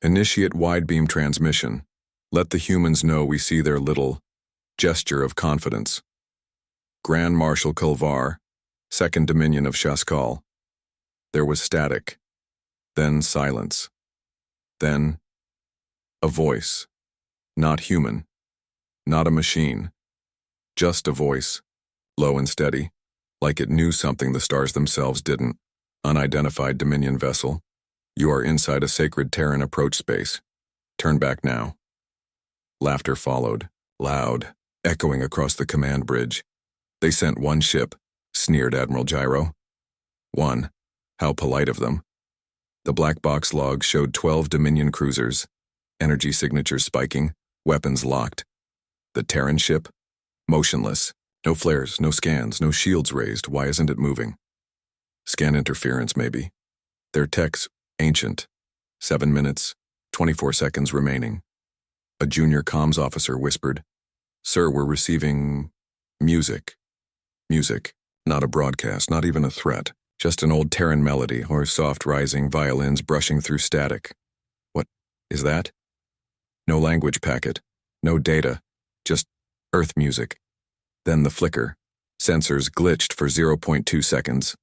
Initiate wide beam transmission. Let the humans know we see their little gesture of confidence. Grand Marshal Kulvar, Second Dominion of Shaskal. There was static. Then silence. Then a voice. Not human. Not a machine. Just a voice. Low and steady, like it knew something the stars themselves didn't. Unidentified Dominion vessel. You are inside a sacred Terran approach space. Turn back now. Laughter followed, loud, echoing across the command bridge. They sent one ship, sneered Admiral Gyro. One. How polite of them. The black box log showed 12 Dominion cruisers, energy signatures spiking, weapons locked. The Terran ship? Motionless. No flares, no scans, no shields raised. Why isn't it moving? Scan interference, maybe. Their tech's ancient. 7 minutes, 24 seconds remaining. A junior comms officer whispered, "Sir, we're receiving music." Music. Not a broadcast, not even a threat. Just an old Terran melody or soft rising violins brushing through static. What is that? No language packet. No data. Just Earth music. Then the flicker. Sensors glitched for 0.2 seconds.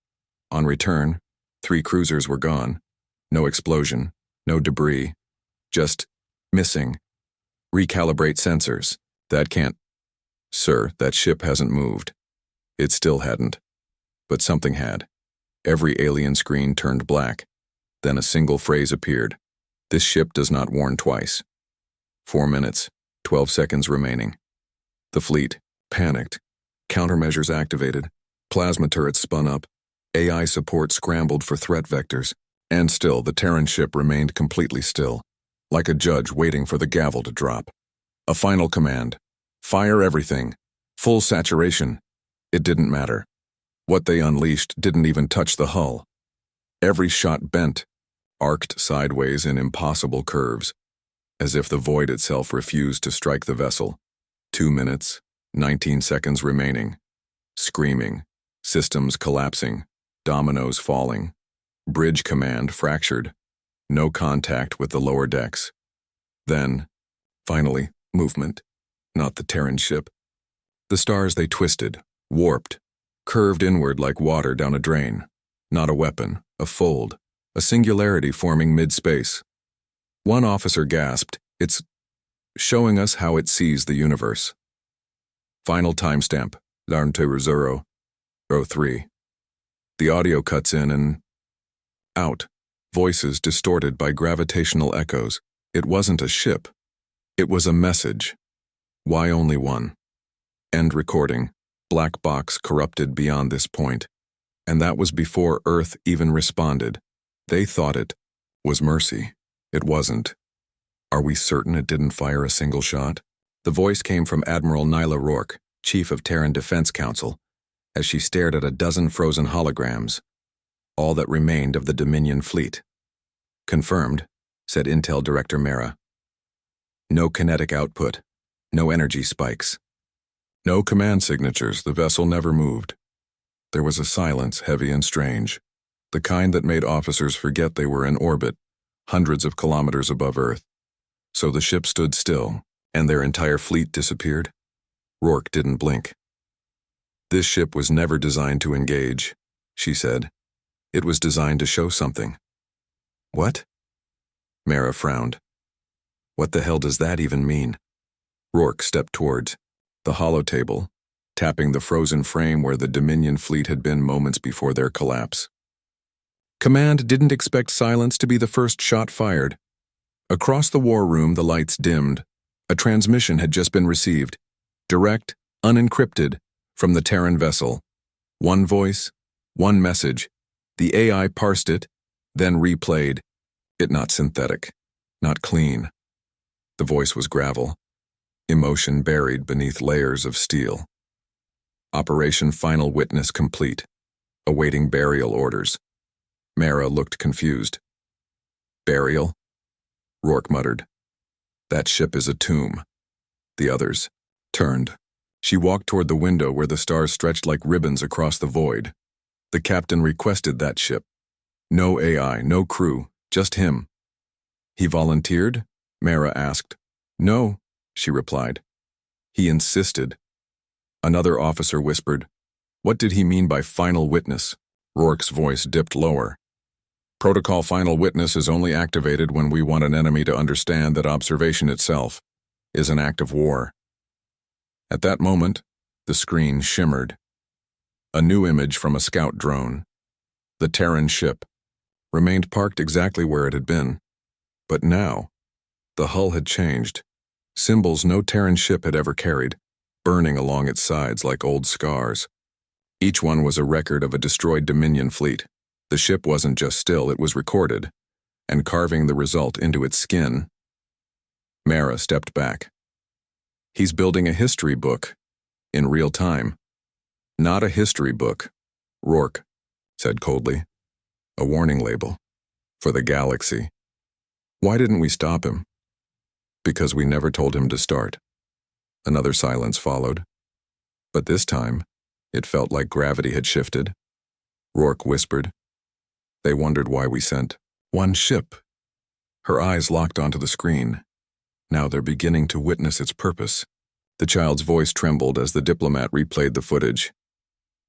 On return, 3 cruisers were gone. No explosion. No debris. Just missing. Recalibrate sensors. That can't. Sir, that ship hasn't moved. It still hadn't. But something had. Every alien screen turned black. Then a single phrase appeared. This ship does not warn twice. 4 minutes, 12 seconds remaining. The fleet, panicked. Countermeasures activated. Plasma turrets spun up. AI support scrambled for threat vectors. And still, the Terran ship remained completely still, like a judge waiting for the gavel to drop. A final command. Fire everything. Full saturation. It didn't matter. What they unleashed didn't even touch the hull. Every shot bent, arced sideways in impossible curves, as if the void itself refused to strike the vessel. 2 minutes, 19 seconds remaining. Screaming, systems collapsing, dominoes falling. Bridge command fractured. No contact with the lower decks. Then, finally, movement. Not the Terran ship. The stars they twisted, warped, curved inward like water down a drain. Not a weapon, a fold, a singularity forming mid-space. One officer gasped, "It's showing us how it sees the universe." Final timestamp, Larn 03. The audio cuts in and out. Voices distorted by gravitational echoes. It wasn't a ship. It was a message. Why only one? End recording. Black box corrupted beyond this point. And that was before Earth even responded. They thought it was mercy. It wasn't. Are we certain it didn't fire a single shot? The voice came from Admiral Nyla Rourke, Chief of Terran Defense Council, as she stared at a dozen frozen holograms, all that remained of the Dominion fleet. "Confirmed," said Intel Director Mara. "No kinetic output. No energy spikes. No command signatures. The vessel never moved." There was a silence, heavy and strange, the kind that made officers forget they were in orbit, hundreds of kilometers above Earth. So the ship stood still, and their entire fleet disappeared? Rourke didn't blink. "This ship was never designed to engage," she said. "It was designed to show something." "What?" Mara frowned. "What the hell does that even mean?" Rourke stepped towards the holotable, tapping the frozen frame where the Dominion fleet had been moments before their collapse. Command didn't expect silence to be the first shot fired. Across the war room, the lights dimmed. A transmission had just been received, direct, unencrypted, from the Terran vessel. One voice, one message. The AI parsed it, then replayed. It not synthetic, not clean. The voice was gravel, emotion buried beneath layers of steel. Operation Final Witness complete. Awaiting burial orders. Mara looked confused. "Burial?" Rourke muttered. "That ship is a tomb." The others turned. She walked toward the window where the stars stretched like ribbons across the void. The captain requested that ship. No AI, no crew, just him. He volunteered? Mara asked. No, she replied. He insisted. Another officer whispered, What did he mean by final witness? Rourke's voice dipped lower. Protocol final witness is only activated when we want an enemy to understand that observation itself is an act of war. At that moment, the screen shimmered. A new image from a scout drone. The Terran ship remained parked exactly where it had been. But now, the hull had changed. Symbols no Terran ship had ever carried, burning along its sides like old scars. Each one was a record of a destroyed Dominion fleet. The ship wasn't just still, it was recorded, and carving the result into its skin. Mara stepped back. He's building a history book, in real time. Not a history book, Rourke said coldly. A warning label, for the galaxy. Why didn't we stop him? Because we never told him to start. Another silence followed. But this time, it felt like gravity had shifted. Rourke whispered. They wondered why we sent one ship. Her eyes locked onto the screen. Now they're beginning to witness its purpose. The child's voice trembled as the diplomat replayed the footage.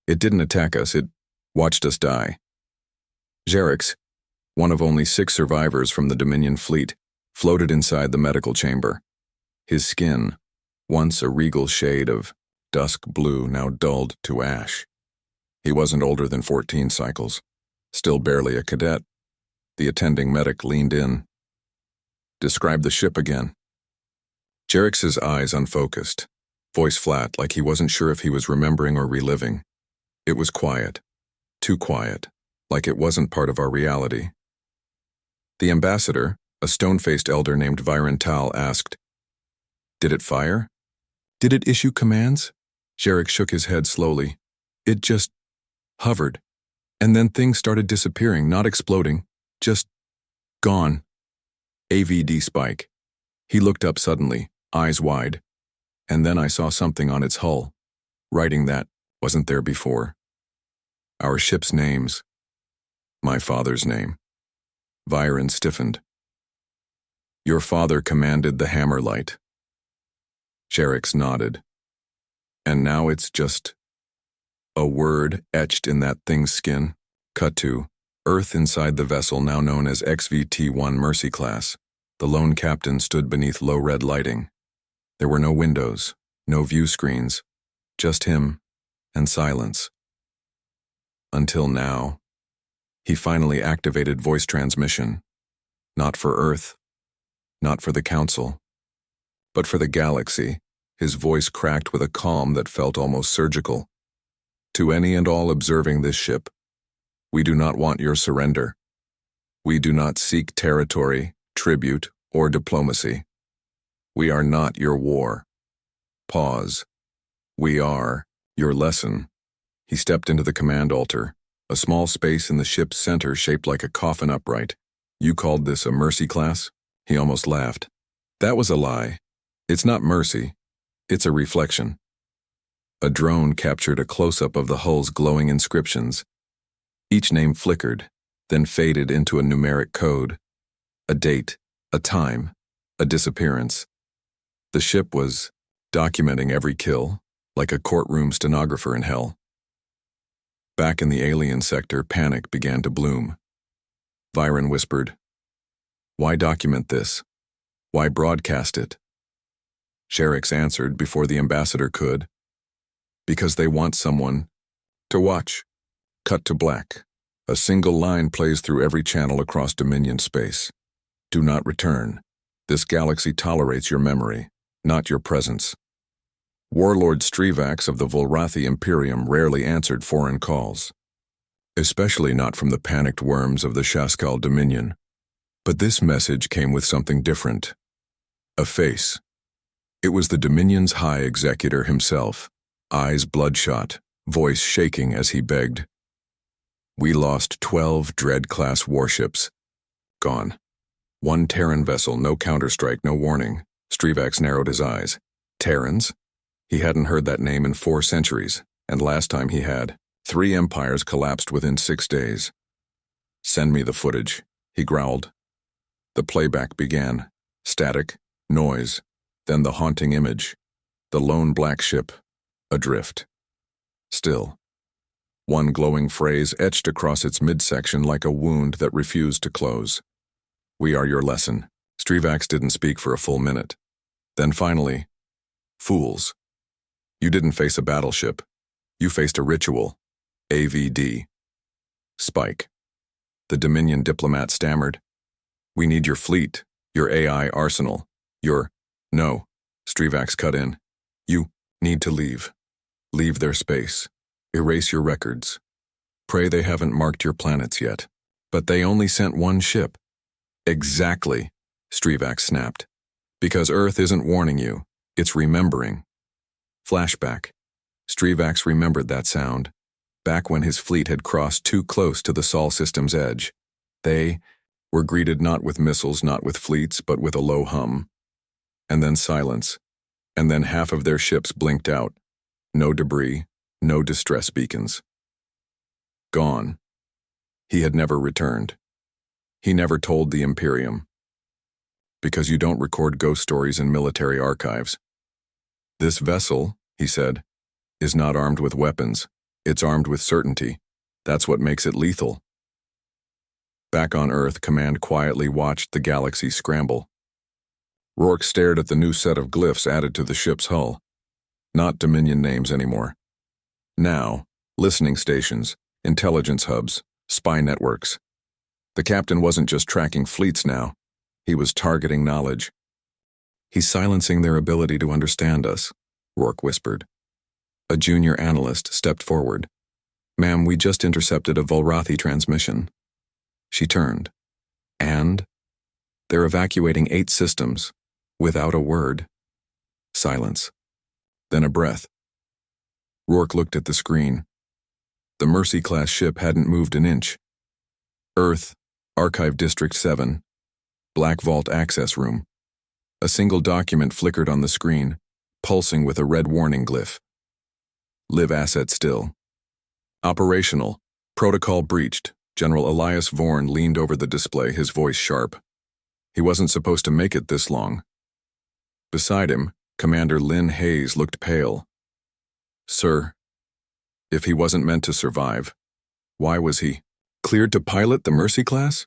It didn't attack us, it watched us die. Xerix, one of only 6 survivors from the Dominion fleet, floated inside the medical chamber. His skin, once a regal shade of dusk blue, now dulled to ash. He wasn't older than 14 cycles, still barely a cadet. The attending medic leaned in. Describe the ship again. Xerix's eyes unfocused, voice flat like he wasn't sure if he was remembering or reliving. It was quiet, too quiet, like it wasn't part of our reality. The ambassador, a stone-faced elder named Viren Tal, asked, Did it fire? Did it issue commands? Xerix shook his head slowly. It just hovered. And then things started disappearing, not exploding, just gone. AVD spike. He looked up suddenly, eyes wide. And then I saw something on its hull, writing that wasn't there before. Our ship's names. My father's name. Viren stiffened. Your father commanded the Hammerlight. Xerix nodded. And now it's just a word etched in that thing's skin. Cut to Earth inside the vessel now known as XVT-1 Mercy class. The lone captain stood beneath low red lighting. There were no windows, no view screens, just him and silence. Until now. He finally activated voice transmission. Not for Earth, not for the Council, but for the galaxy. His voice cracked with a calm that felt almost surgical. To any and all observing this ship, we do not want your surrender. We do not seek territory, tribute, or diplomacy. We are not your war. Pause. We are your lesson. He stepped into the command altar, a small space in the ship's center shaped like a coffin upright. You called this a mercy class? He almost laughed. That was a lie. It's not mercy. It's a reflection. A drone captured a close-up of the hull's glowing inscriptions. Each name flickered, then faded into a numeric code. A date, a time, a disappearance. The ship was documenting every kill, like a courtroom stenographer in hell. Back in the alien sector, panic began to bloom. Viren whispered, Why document this? Why broadcast it? Xerix answered before the ambassador could. Because they want someone to watch. Cut to black. A single line plays through every channel across Dominion space. Do not return. This galaxy tolerates your memory, not your presence. Warlord Strivax of the Volrathi Imperium rarely answered foreign calls, especially not from the panicked worms of the Shaskal Dominion. But this message came with something different. A face. It was the Dominion's High Executor himself, eyes bloodshot, voice shaking as he begged. We lost 12 Dread-class warships. Gone. 1 Terran vessel, no counterstrike, no warning. Strivax narrowed his eyes. Terrans? He hadn't heard that name in 4 centuries, and last time he had. 3 empires collapsed within 6 days. Send me the footage, he growled. The playback began. Static, noise, then the haunting image. The lone black ship, adrift. Still. One glowing phrase etched across its midsection like a wound that refused to close. "We are your lesson." Strivax didn't speak for a full minute. Then finally, "Fools. You didn't face a battleship. You faced a ritual. AVD. Spike." The Dominion diplomat stammered. "We need your fleet, your AI arsenal, your—" "No," Strivax cut in. "You need to leave. Leave their space. Erase your records. Pray they haven't marked your planets yet. But they only sent one ship." "Exactly," Strivax snapped. "Because Earth isn't warning you, it's remembering." Flashback. Strivax remembered that sound, back when his fleet had crossed too close to the Sol system's edge. They were greeted not with missiles, not with fleets, but with a low hum. And then silence. And then half of their ships blinked out. No debris, no distress beacons. Gone. He had never returned. He never told the Imperium. Because you don't record ghost stories in military archives. "This vessel," he said, "is not armed with weapons. It's armed with certainty. That's what makes it lethal." Back on Earth, Command quietly watched the galaxy scramble. Rourke stared at the new set of glyphs added to the ship's hull. Not Dominion names anymore. Now, listening stations, intelligence hubs, spy networks. The captain wasn't just tracking fleets now. He was targeting knowledge. "He's silencing their ability to understand us," Rourke whispered. A junior analyst stepped forward. "Ma'am, we just intercepted a Volrathi transmission." She turned. "And?" "They're evacuating 8 systems, without a word." Silence. Then a breath. Rourke looked at the screen. The Mercy-class ship hadn't moved an inch. Earth, Archive District 7, Black Vault Access Room. A single document flickered on the screen, pulsing with a red warning glyph. "Live asset still. Operational. Protocol breached." General Elias Vorn leaned over the display, his voice sharp. He wasn't supposed to make it this long. Beside him, Commander Lynn Hayes looked pale. "Sir, if he wasn't meant to survive, why was he cleared to pilot the Mercy class?"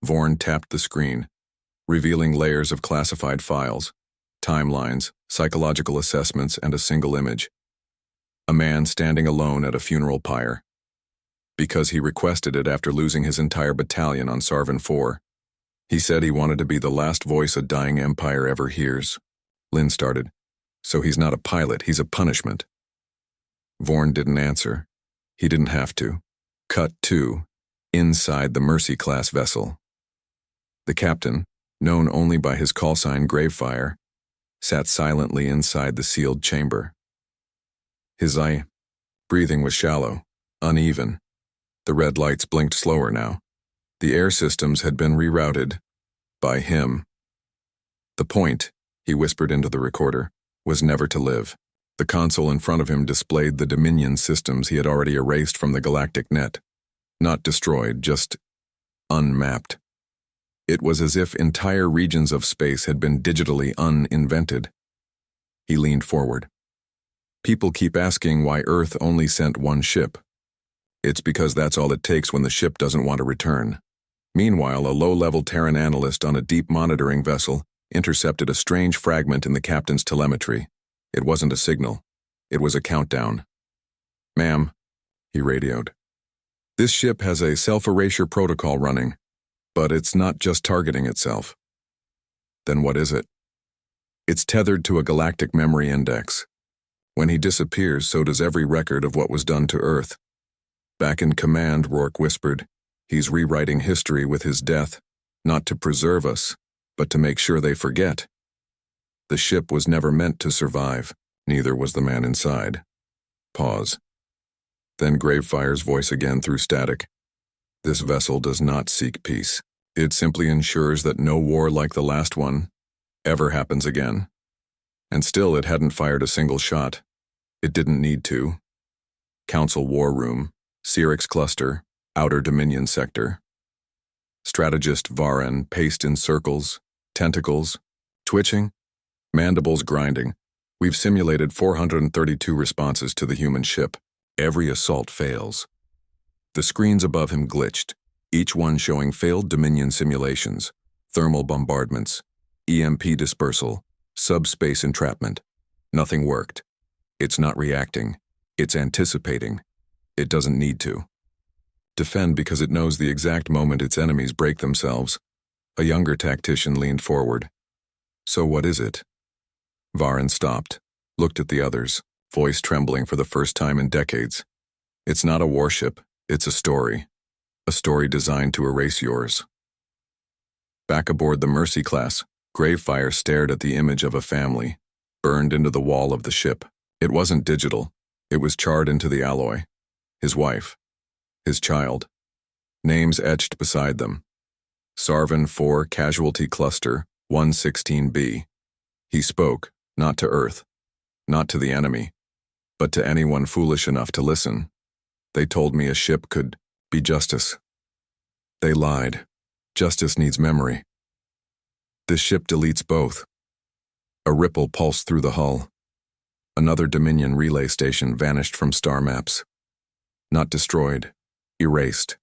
Vorn tapped the screen, revealing layers of classified files, timelines, psychological assessments, and a single image. A man standing alone at a funeral pyre. Because he requested it after losing his entire battalion on Sarvin 4. He said he wanted to be the last voice a dying empire ever hears. Lynn started. "So he's not a pilot, he's a punishment." Vorn didn't answer. He didn't have to. Cut 2. Inside the Mercy-class vessel. The captain, known only by his callsign Gravefire, sat silently inside the sealed chamber. His breathing was shallow, uneven. The red lights blinked slower now. The air systems had been rerouted. By him. The point, he whispered into the recorder, was never to live. The console in front of him displayed the Dominion systems he had already erased from the galactic net. Not destroyed, just unmapped. It was as if entire regions of space had been digitally uninvented. He leaned forward. "People keep asking why Earth only sent one ship. It's because that's all it takes when the ship doesn't want to return." Meanwhile, a low-level Terran analyst on a deep monitoring vessel intercepted a strange fragment in the captain's telemetry. It wasn't a signal. It was a countdown. "Ma'am," he radioed. "This ship has a self-erasure protocol running, but it's not just targeting itself." "Then what is it?" "It's tethered to a galactic memory index. When he disappears, so does every record of what was done to Earth." Back in command, Rourke whispered, "He's rewriting history with his death, not to preserve us, but to make sure they forget." The ship was never meant to survive, neither was the man inside. Pause. Then Gravefire's voice again through static. "This vessel does not seek peace. It simply ensures that no war like the last one ever happens again." And still it hadn't fired a single shot. It didn't need to. Council War Room, Syrinx Cluster, Outer Dominion Sector. Strategist Varen paced in circles, tentacles, twitching, mandibles grinding. We've simulated 432 responses to the human ship. Every assault fails. The screens above him glitched, each one showing failed Dominion simulations, thermal bombardments, EMP dispersal, subspace entrapment. Nothing worked. It's not reacting. It's anticipating. It doesn't need to. Defend because it knows the exact moment its enemies break themselves. A younger tactician leaned forward. So what is it? Varen stopped, looked at the others, voice trembling for the first time in decades. It's not a warship, it's a story. A story designed to erase yours. Back aboard the Mercy class, Gravefire stared at the image of a family, burned into the wall of the ship. It wasn't digital. It was charred into the alloy. His wife. His child. Names etched beside them. Sarvan 4 Casualty Cluster 116B. He spoke, not to Earth, not to the enemy, but to anyone foolish enough to listen. They told me a ship could be justice. They lied. Justice needs memory. This ship deletes both. A ripple pulsed through the hull. Another Dominion relay station vanished from star maps. Not destroyed, erased.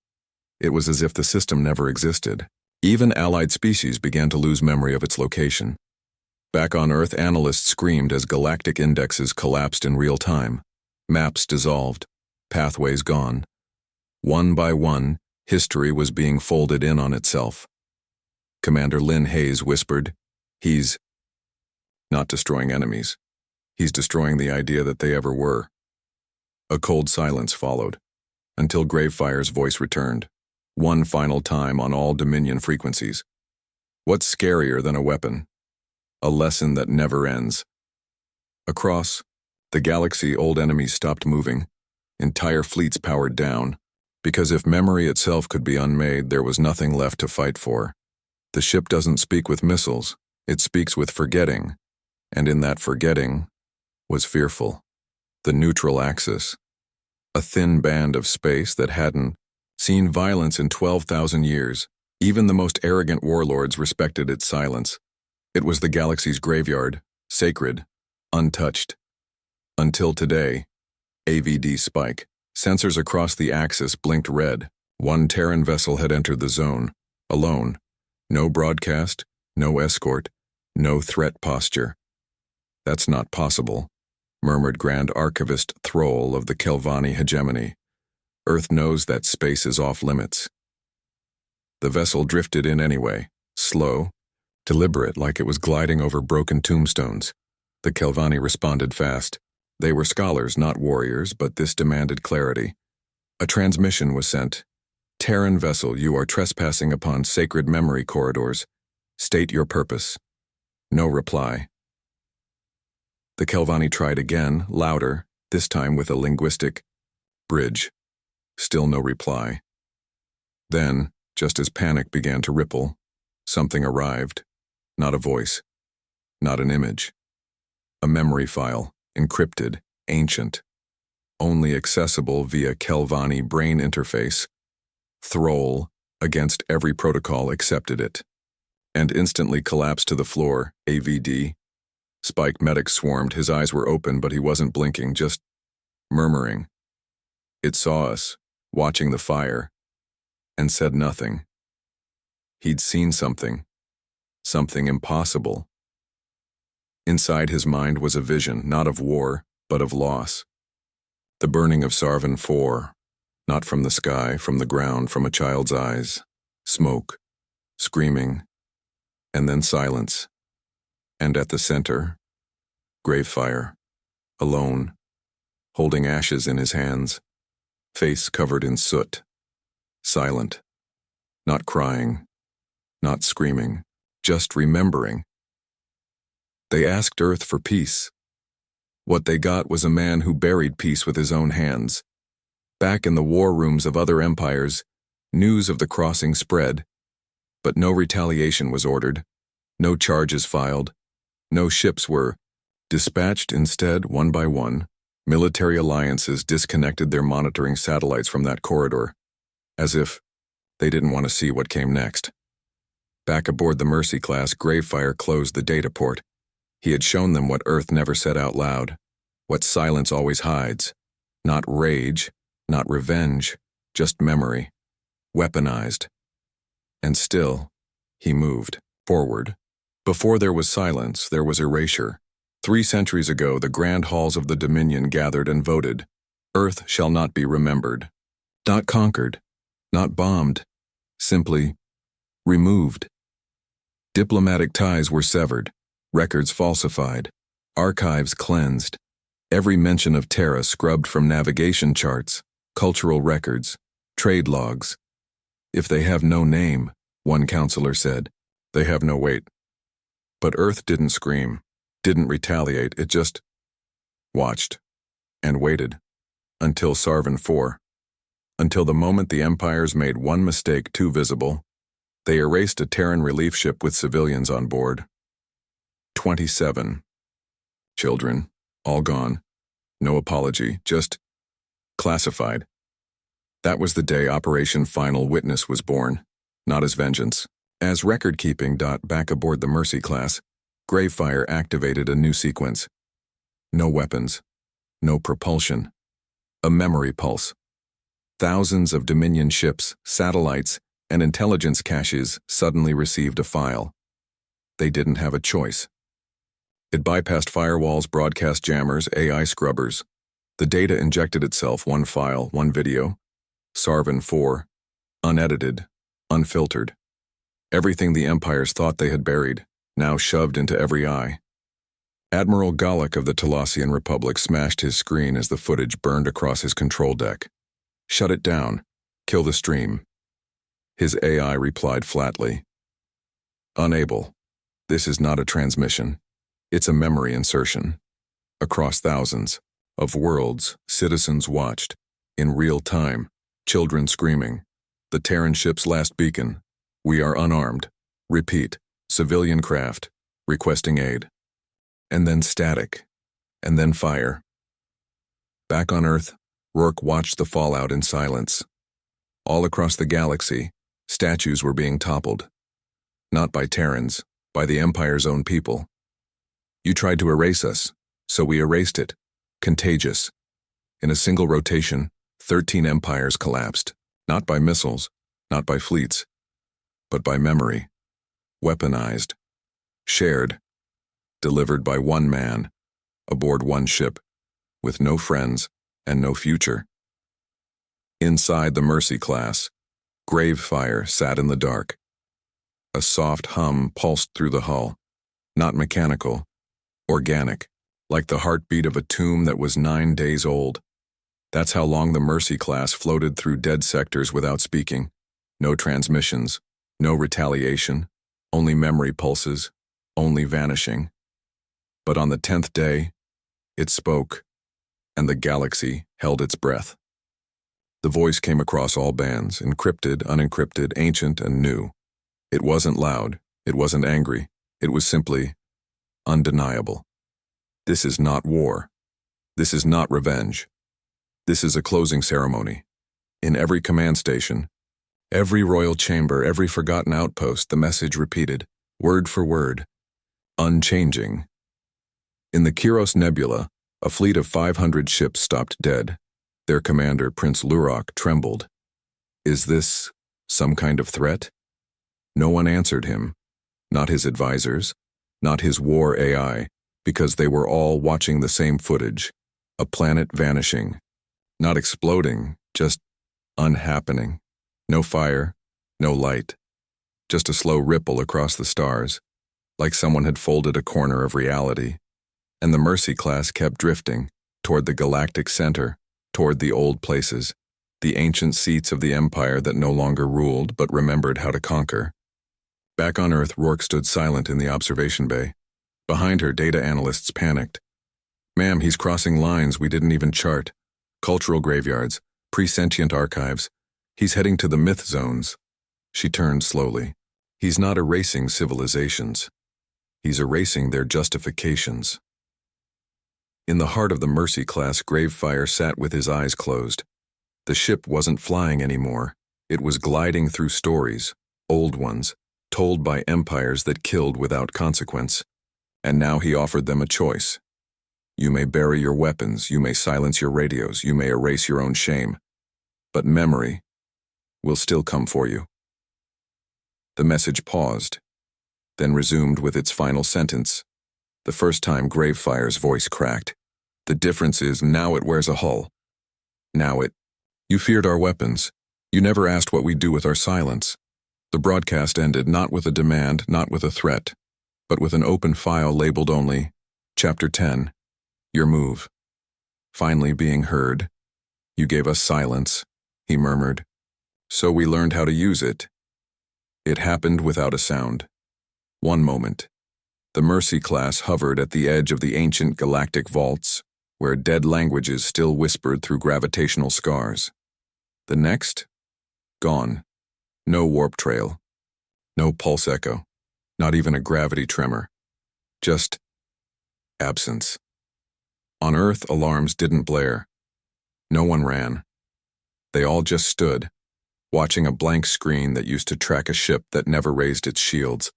It was as if the system never existed. Even allied species began to lose memory of its location. Back on Earth, analysts screamed as galactic indexes collapsed in real time. Maps dissolved, pathways gone. One by one, history was being folded in on itself. Commander Lynn Hayes whispered, "He's not destroying enemies. He's destroying the idea that they ever were." A cold silence followed, until Gravefire's voice returned, one final time on all Dominion frequencies. What's scarier than a weapon? A lesson that never ends. Across the galaxy, old enemies stopped moving. Entire fleets powered down, because if memory itself could be unmade, there was nothing left to fight for. The ship doesn't speak with missiles, it speaks with forgetting, and in that forgetting was fearful. The neutral axis, a thin band of space that hadn't seen violence in 12,000 years. Even the most arrogant warlords respected its silence. It was the galaxy's graveyard, sacred, untouched. Until today, AVD spike. Sensors across the axis blinked red. One Terran vessel had entered the zone, alone. No broadcast, no escort, no threat posture. That's not possible, murmured Grand Archivist Thrall of the Kelvani hegemony. Earth knows that space is off limits. The vessel drifted in anyway, slow, deliberate, like it was gliding over broken tombstones. The Kelvani responded fast. They were scholars, not warriors, but this demanded clarity. A transmission was sent. Terran vessel, you are trespassing upon sacred memory corridors. State your purpose. No reply. The Kelvani tried again, louder, this time with a linguistic bridge. Still no reply. Then, just as panic began to ripple, something arrived. Not a voice. Not an image. A memory file, encrypted, ancient. Only accessible via Kelvani brain interface. Thrall, against every protocol, accepted it. And instantly collapsed to the floor, AVD. Spike Medic swarmed. His eyes were open, but he wasn't blinking, just murmuring. It saw us, watching the fire, and said nothing. He'd seen something. Something impossible. Inside his mind was a vision, not of war, but of loss. The burning of Sarvan 4, not from the sky, from the ground, from a child's eyes. Smoke, screaming, and then silence. And at the center, Gravefire, alone, holding ashes in his hands, face covered in soot, silent, not crying, not screaming, just remembering. They asked Earth for peace. What they got was a man who buried peace with his own hands. Back in the war rooms of other empires, news of the crossing spread, but no retaliation was ordered, no charges filed, no ships were dispatched. Instead, one by one, military alliances disconnected their monitoring satellites from that corridor, as if They didn't want to see what came next. Back aboard the Mercy class, Gravefire closed the data port. He had shown them what Earth never said out loud, what silence always hides. Not rage, not revenge, just memory. Weaponized. And still, he moved forward. Before there was silence, there was erasure. 3 centuries ago, the grand halls of the Dominion gathered and voted. Earth shall not be remembered. Not conquered, not bombed, simply removed. Diplomatic ties were severed, records falsified, archives cleansed, every mention of Terra scrubbed from navigation charts, cultural records, trade logs. If they have no name, one counselor said, they have no weight. But Earth didn't scream, didn't retaliate, it just watched and waited until Sarvan IV. Until the moment the Empires made one mistake too visible, they erased a Terran relief ship with civilians on board. 27. Children, all gone. No apology, just classified. That was the day Operation Final Witness was born, not as vengeance. As record-keeping. Back aboard the Mercy class, Gravefire activated a new sequence. No weapons, no propulsion, a memory pulse. Thousands of Dominion ships, satellites, and intelligence caches suddenly received a file. They didn't have a choice. It bypassed firewalls, broadcast jammers, AI scrubbers. The data injected itself, one file, one video. Sarvan IV, unedited, unfiltered. Everything the Empires thought they had buried, now shoved into every eye. Admiral Galactic of the Talassian Republic smashed his screen as the footage burned across his control deck. Shut it down. Kill the stream. His AI replied flatly. Unable. This is not a transmission. It's a memory insertion. Across thousands of worlds, citizens watched, in real time, children screaming. The Terran ship's last beacon. We are unarmed. Repeat. Civilian craft. Requesting aid. And then static. And then fire. Back on Earth, Rourke watched the fallout in silence. All across the galaxy, statues were being toppled. Not by Terrans, by the Empire's own people. You tried to erase us, so we erased it. Contagious. In a single rotation, 13 empires collapsed. Not by missiles, not by fleets, but by memory. Weaponized. Shared. Delivered by one man, aboard one ship, with no friends and no future. Inside the Mercy class, Gravefire sat in the dark. A soft hum pulsed through the hull, not mechanical, organic, like the heartbeat of a tomb that was 9 days old. That's how long the Mercy class floated through dead sectors without speaking. No transmissions, no retaliation, only memory pulses, only vanishing. But on the 10th day, it spoke, and the galaxy held its breath. The voice came across all bands, encrypted, unencrypted, ancient, and new. It wasn't loud, it wasn't angry, it was simply undeniable. This is not war. This is not revenge. This is a closing ceremony. In every command station, every royal chamber, every forgotten outpost, the message repeated, word for word, unchanging. In the Kyros Nebula, a fleet of 500 ships stopped dead. Their commander, Prince Lurok, trembled. Is this some kind of threat? No one answered him, not his advisors, not his war AI, because they were all watching the same footage, a planet vanishing, not exploding, just unhappening. No fire, no light, just a slow ripple across the stars, like someone had folded a corner of reality. And the Mercy class kept drifting, toward the galactic center, toward the old places, the ancient seats of the Empire that no longer ruled but remembered how to conquer. Back on Earth, Rourke stood silent in the observation bay. Behind her, data analysts panicked. Ma'am, he's crossing lines we didn't even chart. Cultural graveyards, pre-sentient archives. He's heading to the myth zones. She turned slowly. He's not erasing civilizations. He's erasing their justifications. In the heart of the Mercy class, Gravefire sat with his eyes closed. The ship wasn't flying anymore. It was gliding through stories, old ones, told by empires that killed without consequence. And now he offered them a choice. You may bury your weapons, you may silence your radios, you may erase your own shame. But memory will still come for you. The message paused, then resumed with its final sentence. The first time Gravefire's voice cracked. The difference is now it wears a hull. You feared our weapons. You never asked what we'd do with our silence. The broadcast ended not with a demand, not with a threat, but with an open file labeled only, Chapter 10, Your Move. Finally being heard. You gave us silence, he murmured. So we learned how to use it. It happened without a sound. One moment. The Mercy class hovered at the edge of the ancient galactic vaults, where dead languages still whispered through gravitational scars. The next? Gone. No warp trail. No pulse echo. Not even a gravity tremor. Just absence. On Earth, alarms didn't blare. No one ran. They all just stood, watching a blank screen that used to track a ship that never raised its shields.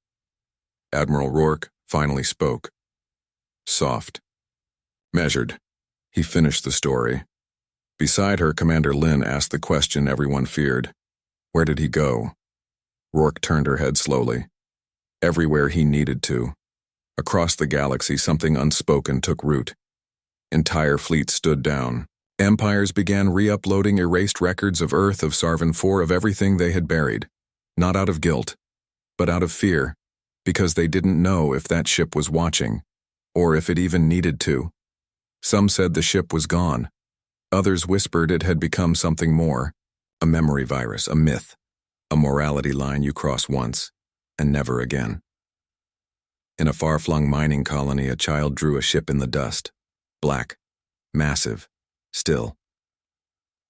Admiral Rourke finally spoke. Soft. Measured. He finished the story. Beside her, Commander Lin asked the question everyone feared. Where did he go? Rourke turned her head slowly. Everywhere he needed to. Across the galaxy, something unspoken took root. Entire fleets stood down. Empires began re-uploading erased records of Earth, of Sarvan IV, of everything they had buried. Not out of guilt, but out of fear, because they didn't know if that ship was watching, or if it even needed to. Some said the ship was gone. Others whispered it had become something more, a memory virus, a myth, a morality line you cross once, and never again. In a far-flung mining colony, a child drew a ship in the dust, black, massive, still.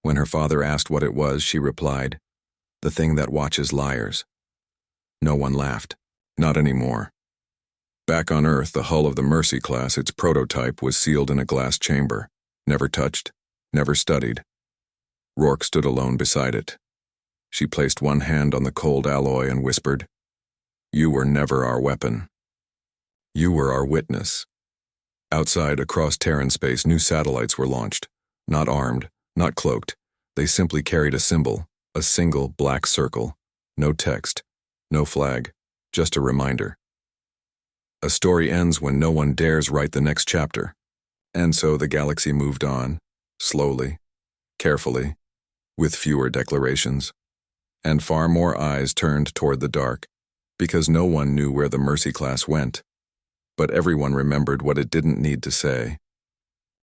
When her father asked what it was, she replied, the thing that watches liars. No one laughed, not anymore. Back on Earth, the hull of the Mercy class, its prototype, was sealed in a glass chamber, never touched, never studied. Rourke stood alone beside it. She placed one hand on the cold alloy and whispered, You were never our weapon. You were our witness. Outside, across Terran space, new satellites were launched. Not armed, not cloaked. They simply carried a symbol, a single black circle. No text, no flag, just a reminder. A story ends when no one dares write the next chapter. And so the galaxy moved on, slowly, carefully, with fewer declarations. And far more eyes turned toward the dark, because no one knew where the Mercy class went. But everyone remembered what it didn't need to say.